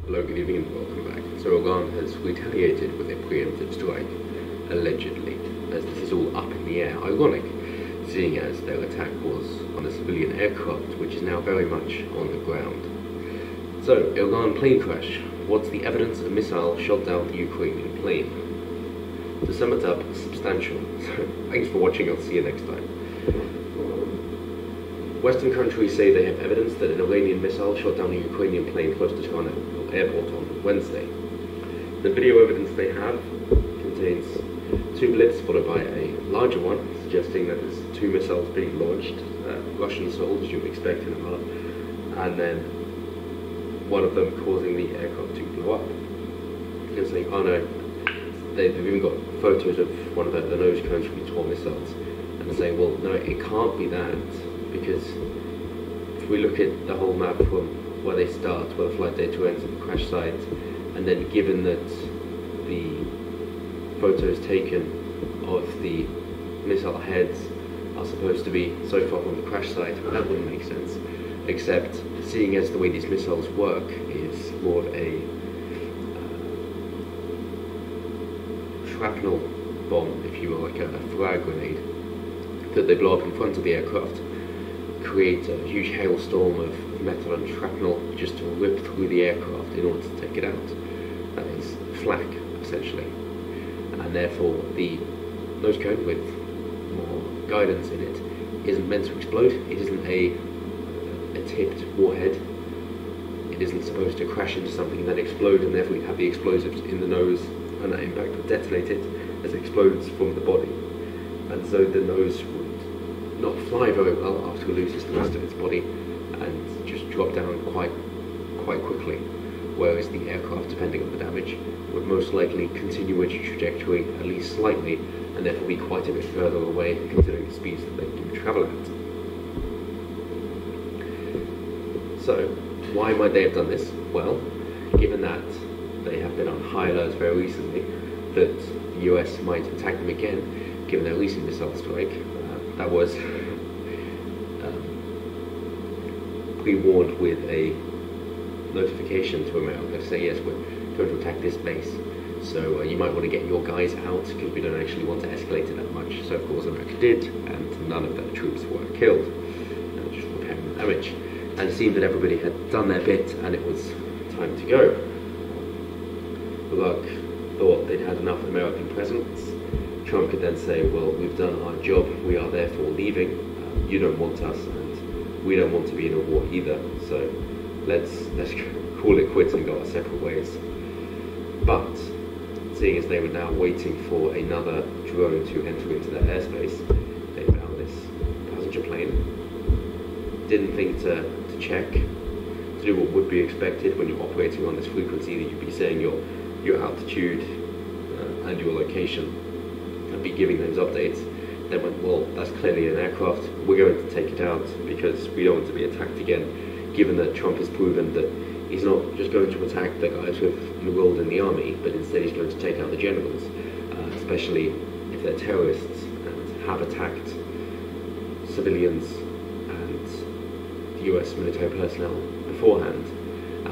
Hello, good evening and welcome back. So Iran has retaliated with a preemptive strike, allegedly, as this is all up in the air. Ironic, seeing as their attack was on a civilian aircraft, which is now very much on the ground. So, Iran plane crash. What's the evidence a missile shot down the Ukrainian plane? To sum it up, substantial. So, thanks for watching, I'll see you next time. Western countries say they have evidence that an Iranian missile shot down a Ukrainian plane close to Tehran airport on Wednesday. The video evidence they have contains two blips followed by a larger one, suggesting that there's two missiles being launched, Russian sold as you would expect in Iran, and then one of them causing the aircraft to blow up. They're saying, oh no, they've even got photos of one of the nose cones from the 12 missiles, and they're saying, well, no, it can't be that. Because if we look at the whole map from where they start, where the flight data ends at the crash site, and then given that the photos taken of the missile heads are supposed to be so far from the crash site, well, that wouldn't make sense. Except seeing as the way these missiles work is more of a shrapnel bomb, if you will, like a frag grenade, that they blow up in front of the aircraft, create a huge hailstorm of metal and shrapnel just to rip through the aircraft in order to take it out. That is flak, essentially. And therefore the nose cone with more guidance in it isn't meant to explode. It isn't a tipped warhead. It isn't supposed to crash into something and then explode, and therefore you have the explosives in the nose, and that impact would detonate it as it explodes from the body. And so the nose not fly very well after it loses the rest of its body and just drop down quite quickly, whereas the aircraft, depending on the damage, would most likely continue its trajectory at least slightly and therefore be quite a bit further away considering the speeds that they do travel at. So why might they have done this? Well, given that they have been on high alert very recently that the US might attack them again, given their recent missile strike, that was pre-warned with a notification to America saying, yes, we're going to attack this base, so you might want to get your guys out because we don't actually want to escalate it that much. So of course America did, and none of their troops were killed, just repairing the damage. And it seemed that everybody had done their bit and it was time to go. Iraq thought they'd had enough American presence. Trump could then say, well, we've done our job, we are therefore leaving, you don't want us, and we don't want to be in a war either, so let's call it quits and go our separate ways. But, seeing as they were now waiting for another drone to enter into their airspace, they found this passenger plane, didn't think to check, to do what would be expected when you're operating on this frequency, that you'd be saying your altitude and your location, and be giving those updates. Then went, well, that's clearly an aircraft, we're going to take it out because we don't want to be attacked again, given that Trump has proven that he's not just going to attack the guys who have enrolled in the army, but instead he's going to take out the generals, especially if they're terrorists and have attacked civilians and US military personnel beforehand,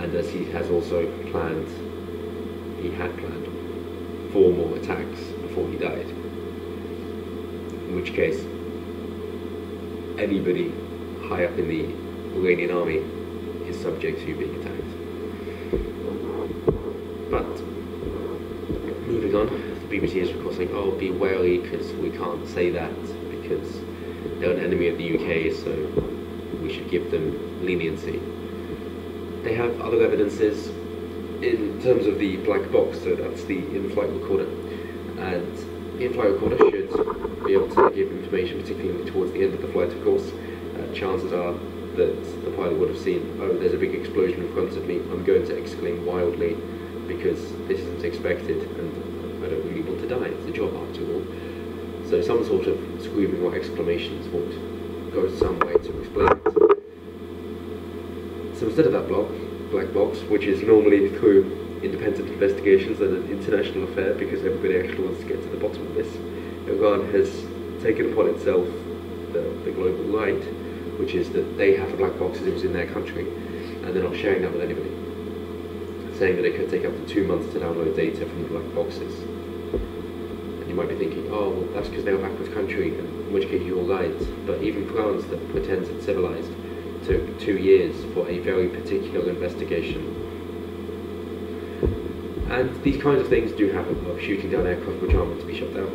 and as he has also planned, he had planned 4 more attacks before he died. In which case, anybody high up in the Iranian army is subject to being attacked. But, moving on, the BBC is of course saying, oh, be wary because we can't say that because they're an enemy of the UK, so we should give them leniency. They have other evidences in terms of the black box, so that's the in-flight recorder, and the in-flight recorder should be able to give information, particularly towards the end of the flight, of course. Chances are that the pilot would have seen, oh, there's a big explosion in front of me, I'm going to exclaim wildly because this isn't expected and I don't really want to die, it's a job after all. So some sort of screaming or exclamations would go some way to explain it. So instead of that black box, which is normally through independent investigations and an international affair because everybody actually wants to get to the bottom of this, Iran has taken upon itself the global right, which is that they have a black box as it was in their country, and they're not sharing that with anybody. saying that it could take up to 2 months to download data from the black boxes. And you might be thinking, oh, well, that's because they're a backward country, in which case you're right. But even France, that pretends it's civilized, took 2 years for a very particular investigation. And these kinds of things do happen, of shooting down aircraft which aren't meant to be shot down.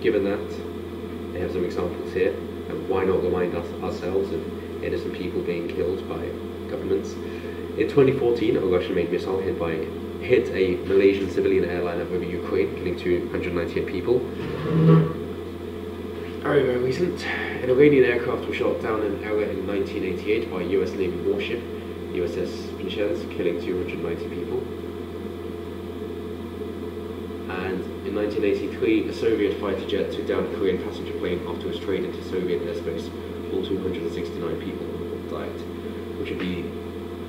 Given that, they have some examples here, and why not remind ourselves of innocent people being killed by governments. In 2014, a Russian-made missile hit a Malaysian civilian airliner over Ukraine, killing 298 people. Very, very recent. An Iranian aircraft was shot down in Iraq in 1988 by a US Navy warship, USS Vincennes, killing 290 people. And in 1983, a Soviet fighter jet took down a Korean passenger plane after it was strayed into Soviet airspace. All 269 people died, which would be,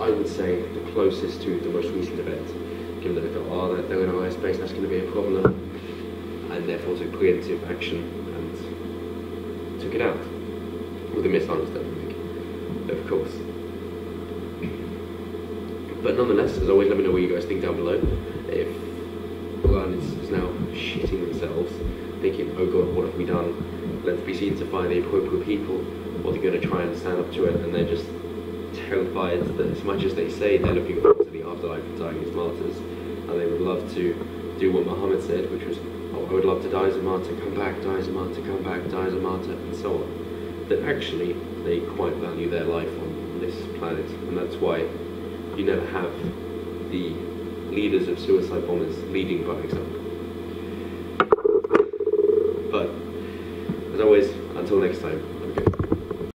I would say, the closest to the most recent event, given that they thought, oh, they're in our airspace, that's going to be a problem, and therefore took preemptive action and took it out with a missile instead of course. But nonetheless, as always, let me know what you guys think down below. If Iran is now shitting themselves, thinking, oh god, what have we done? Let's be seen to find the appropriate people, or they're going to try and stand up to it, and they're just terrified that as much as they say they're looking forward to the afterlife and dying as martyrs, and they would love to do what Muhammad said, which was, oh, I would love to die as a martyr, come back, die as a martyr, come back, die as a martyr, and so on, that actually they quite value their life on this planet, and that's why you never have the leaders of suicide bombers leading by example. But, as always, until next time.